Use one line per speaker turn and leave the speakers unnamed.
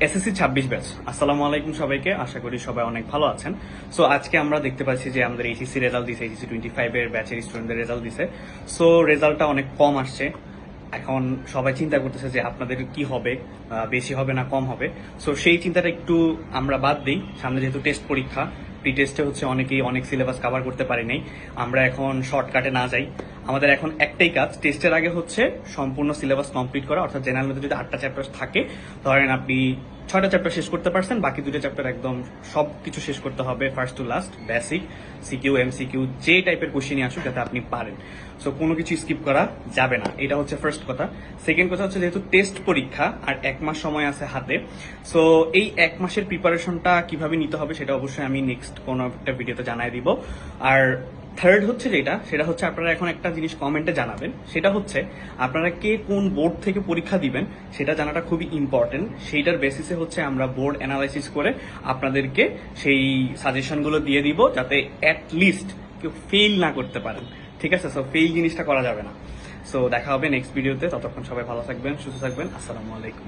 SSC 26 batch. আসসালামু আলাইকুম সবাইকে, আশা করি সবাই অনেক ভালো আছেন। সো আজকে আমরা দেখতে পাচ্ছি যে আমাদের এইচএসসি রেজাল্ট দিছে, এইচএসসি 25 এর ব্যাচের স্টুডেন্টদের রেজাল্ট দিছে। সো রেজাল্টটা অনেক কম আসছে। এখন সবাই চিন্তা করতেছে যে আপনাদের কি হবে, বেশি হবে না কম হবে। সো সেই চিন্তাটা একটু আমরা বাদ দিই। সামনে যেহেতু টেস্ট পরীক্ষা, প্রি টেস্টে হচ্ছে অনেকেই অনেক সিলেবাস কভার করতে পারি নাই। আমরা এখন শর্টকাটে না যাই। আমাদের এখন একটাই কাজ, টেস্টের আগে হচ্ছে সম্পূর্ণ সিলেবাস কমপ্লিট করা। অর্থাৎ জেনারেল ম্যাথে যদি 8টা চ্যাপ্টার থাকে, ধরেন আপনি 6টা চ্যাপ্টার শেষ করতে পারছেন, বাকি 2টা চ্যাপ্টার একদম সব কিছু শেষ করতে হবে first to last. Basic, CQ, MCQ, যে টাইপের কোশ্চেনই আসুক যাতে আপনি পারেন। সো কোনো কিছু স্কিপ করা যাবে না, এটা হচ্ছে ফার্স্ট কথা। সেকেন্ড কথা হচ্ছে যেহেতু টেস্ট পরীক্ষা আর 1 মাস সময় আছে হাতে, সো এই 1 মাসের প্রিপারেশনটা কিভাবে নিতে হবে সেটা অবশ্যই আমি নেক্সট কোনো একটা ভিডিওতে জানাই দিব। আর থার্ড হচ্ছে সেটা হচ্ছে আপনারা এখন একটা জিনিস কমেন্টে জানাবেন, সেটা হচ্ছে আপনারা কে কোন বোর্ড থেকে পরীক্ষা দিবেন সেটা জানাটা খুবই ইম্পর্টেন্ট। সেইটার বেসিসে হচ্ছে আমরা বোর্ড অ্যানালাইসিস করে আপনাদেরকে সেই সাজেশনগুলো দিয়ে দিব, যাতে অ্যাটলিস্ট কেউ ফেল না করতে পারেন। ঠিক আছে? সো ফেল জিনিসটা করা যাবে না। সো দেখা হবে নেক্সট ভিডিওতে, ততক্ষণ সবাই ভালো থাকবেন, সুস্থ থাকবেন। আসসালামু আলাইকুম।